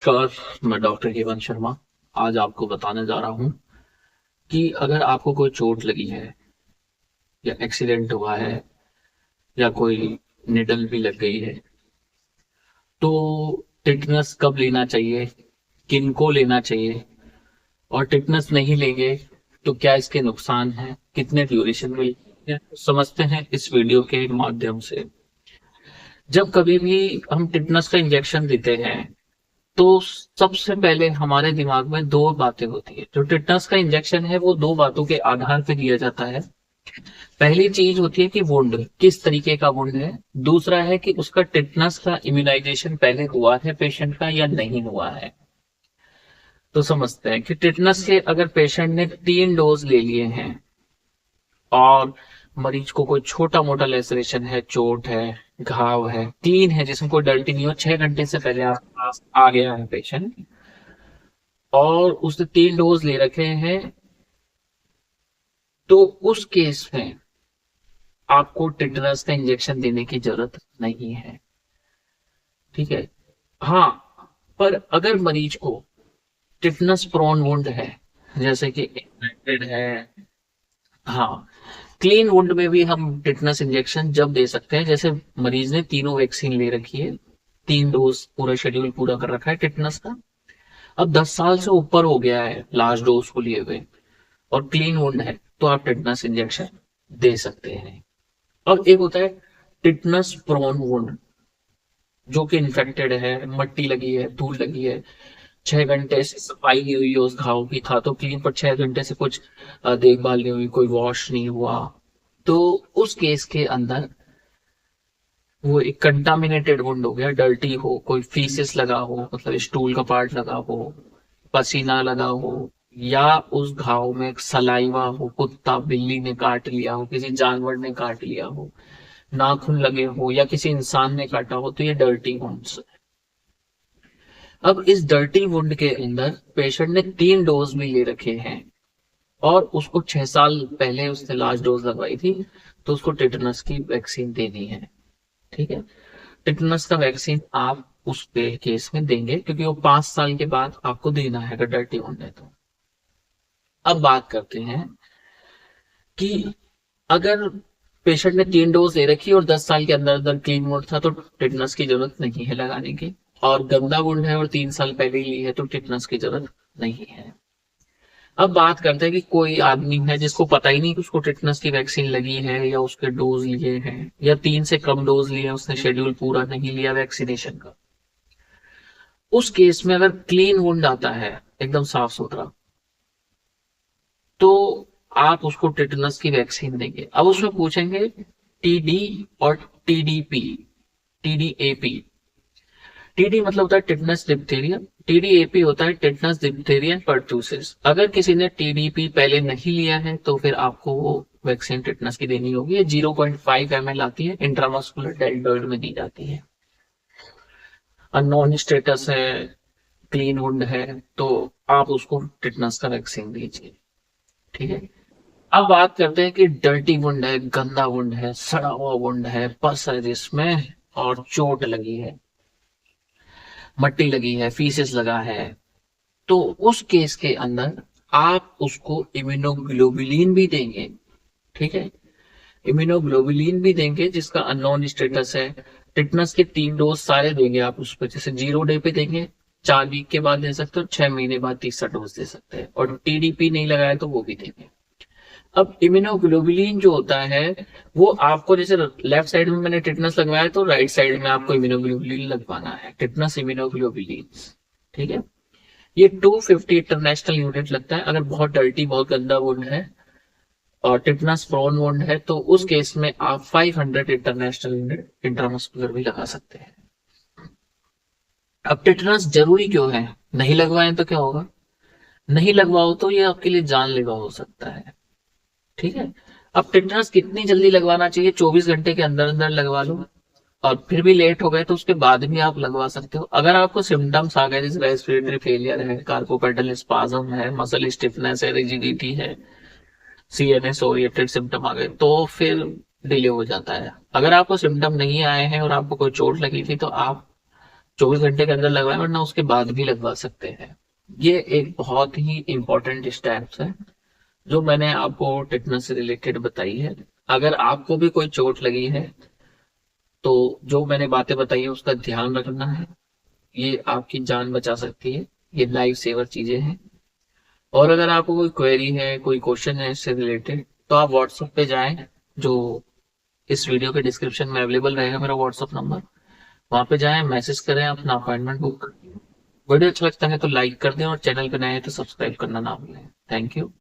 नमस्कार। मैं डॉक्टर हेमंत शर्मा। आज आपको बताने जा रहा हूँ कि अगर आपको कोई चोट लगी है या एक्सीडेंट हुआ है या कोई निडल भी लग गई है तो टिटनेस कब लेना चाहिए, किनको लेना चाहिए, और टिटनेस नहीं लेंगे तो क्या इसके नुकसान हैं, कितने ड्यूरेशन में लेंगे, समझते हैं इस वीडियो के माध्यम से। जब कभी भी हम टिटनेस का इंजेक्शन देते हैं तो सबसे पहले हमारे दिमाग में दो बातें होती है। जो टिटनेस का इंजेक्शन है वो दो बातों के आधार पर दिया जाता है। पहली चीज होती है कि वुंड किस तरीके का वुंड है। दूसरा है कि उसका टिटनेस का इम्यूनाइजेशन पहले हुआ है पेशेंट का या नहीं हुआ है। तो समझते हैं कि टिटनेस के अगर पेशेंट ने 3 डोज ले लिए हैं और मरीज को कोई छोटा मोटा लेसरेशन है, चोट है, घाव है, क्लीन है, जिसमें कोई डर्टी नहीं हो, 6 घंटे से पहले आपके पास आ गया है पेशेंट और उसने 3 डोज ले रखे हैं, तो उस केस में आपको टिटनेस का इंजेक्शन देने की जरूरत नहीं है। ठीक है। हाँ, पर अगर मरीज को टिटनेस प्रोन वुंड है, जैसे कि इन्फेक्टेड है, हाँ, क्लीन वुंड में भी हम टिटनेस इंजेक्शन जब दे सकते हैं जैसे मरीज ने तीनों वैक्सीन ले रखी है, 3 डोज पूरा शेड्यूल पूरा कर रखा है टिटनेस का, अब 10 साल से ऊपर हो गया है लास्ट डोज को लिए हुए और क्लीन वुंड है, तो आप टिटनेस इंजेक्शन दे सकते हैं। और एक होता है टिटनेस प्रोन वुंड, जो कि इन्फेक्टेड है, मट्टी लगी है, धूल लगी है, 6 घंटे से सफाई नहीं हुई है उस घाव की, था तो क्लीन पर 6 घंटे से कुछ देखभाल नहीं हुई, कोई वॉश नहीं हुआ, तो उस केस के अंदर वो एक कंटामिनेटेड वुंड हो गया, डर्टी हो, कोई फीसिस लगा हो, मतलब स्टूल का पार्ट लगा हो, पसीना लगा हो, या उस घाव में सलाइवा हो, कुत्ता बिल्ली ने काट लिया हो, किसी जानवर ने काट लिया हो, नाखून लगे हो या किसी इंसान ने काटा हो, तो ये डर्टी वुंड्स। अब इस डर्टी वुंड के अंदर पेशेंट ने 3 डोज भी ले रखे हैं और उसको 6 साल पहले उसने लास्ट डोज लगवाई थी, तो उसको टिटेनस की वैक्सीन देनी है। ठीक है। टिटेनस का वैक्सीन आप उस पे केस में देंगे क्योंकि वो 5 साल के बाद आपको देना है अगर डर्टी वुंड है तो। अब बात करते हैं कि अगर पेशेंट ने 3 डोज ले रखी और 10 साल के अंदर अंदर क्लीन वुंड था तो टिटनस की जरूरत नहीं है लगाने की, और गंदा वुंड है और 3 साल पहले ही ली है तो टिटनस की जरूरत नहीं है। अब बात करते हैं कि कोई आदमी है जिसको पता ही नहीं कि उसको टिटनस की वैक्सीन लगी है या उसके डोज लिए हैं या 3 से कम डोज लिए, उसने शेड्यूल पूरा नहीं लिया वैक्सीनेशन का। उस केस में अगर क्लीन वुंड आता है एकदम साफ सुथरा, तो आप उसको टिटनस की वैक्सीन देंगे। अब उसमें पूछेंगे टीडी और टीडीपी, टीडीएपी। टीडी मतलब होता है टिटनस डिप्थीरिया, टीडीएपी होता है टिटनस डिप्थीरिया पर्टूसिस। अगर किसी ने टीडीपी पहले नहीं लिया है तो फिर आपको वो वैक्सीन टिटनस की देनी होगी। ये 0.5 ml आती है, इंट्रामस्कुलर डेल्टॉइड में दी जाती है। अननोन स्टेटस है, क्लीन वुंड है, तो आप उसको टिटनस का वैक्सीन दीजिए। ठीक है। अब बात करते हैं कि डर्टी वुंड है, गंदा वुंड है, सड़ा हुआ वुंड है, पस है जिसमें और चोट लगी है, मट्टी लगी है, फीसेस लगा है, तो उस केस के अंदर आप उसको इम्यूनोग्लोबुलिन भी देंगे। ठीक है। इम्यूनोग्लोबुलिन भी देंगे जिसका अननोन स्टेटस है। टिटनस के 3 डोज सारे देंगे आप उस पर, जैसे 0 डे पे देंगे, 4 वीक के बाद दे सकते हो, 6 महीने बाद तीसरा डोज दे सकते हैं, और टीडीपी नहीं लगाया तो वो भी देंगे। अब इम्यूनोग्लोबुलिन जो होता है वो आपको, जैसे लेफ्ट साइड में मैंने टिटनस लगवाया तो राइट साइड में आपको इम्यूनोग्लोबुलिन लगवाना है, टिटनस इम्यूनोग्लोबुलिन। ठीक है। ये 250 इंटरनेशनल यूनिट लगता है अगर बहुत डर्टी, बहुत गंदा वुंड है और टिटनस प्रोन वुंड है, तो उस केस में आप 500 इंटरनेशनल यूनिट इंट्रामस्कुलर भी लगा सकते हैं। अब टिटनस जरूरी क्यों है, नहीं लगवाएं तो क्या होगा, नहीं लगवाओ तो ये आपके लिए जानलेवा हो सकता है। ठीक है। अब टिटनस कितनी जल्दी लगवाना चाहिए, 24 घंटे के अंदर अंदर लगवा लो, और फिर भी लेट हो गए तो उसके बाद भी आप लगवा सकते हो। अगर आपको सिम्टम्स आ गए जैसे रेस्पिरेटरी फेलियर है, कार्पोपेटल स्पाज्म है, मसल स्टिफनेस है, रिजिडिटी है, सीएनएस ओरिएंटेड सिम्टम आ गए तो फिर डिले हो जाता है। अगर आपको सिम्टम नहीं आए हैं और आपको कोई चोट लगी थी तो आप 24 घंटे के अंदर लगवाएं, वरना उसके बाद भी लगवा सकते हैं। ये एक बहुत ही इंपॉर्टेंट स्टेप्स है जो मैंने आपको टेटनस से रिलेटेड बताई है। अगर आपको भी कोई चोट लगी है तो जो मैंने बातें बताई है उसका ध्यान रखना है, ये आपकी जान बचा सकती है, ये लाइफ सेवर चीजें हैं। और अगर आपको कोई क्वेरी है, कोई क्वेश्चन है इससे रिलेटेड, तो आप व्हाट्सएप पे जाएं, जो इस वीडियो के डिस्क्रिप्शन में अवेलेबल रहेगा मेरा व्हाट्सएप नंबर। वहां पे जाएं, मैसेज करें, अपना अपॉइंटमेंट बुक। वीडियो अच्छा लगता है तो लाइक कर दें, और चैनल पे नए हैं तो सब्सक्राइब करना ना भूलें। Thank you.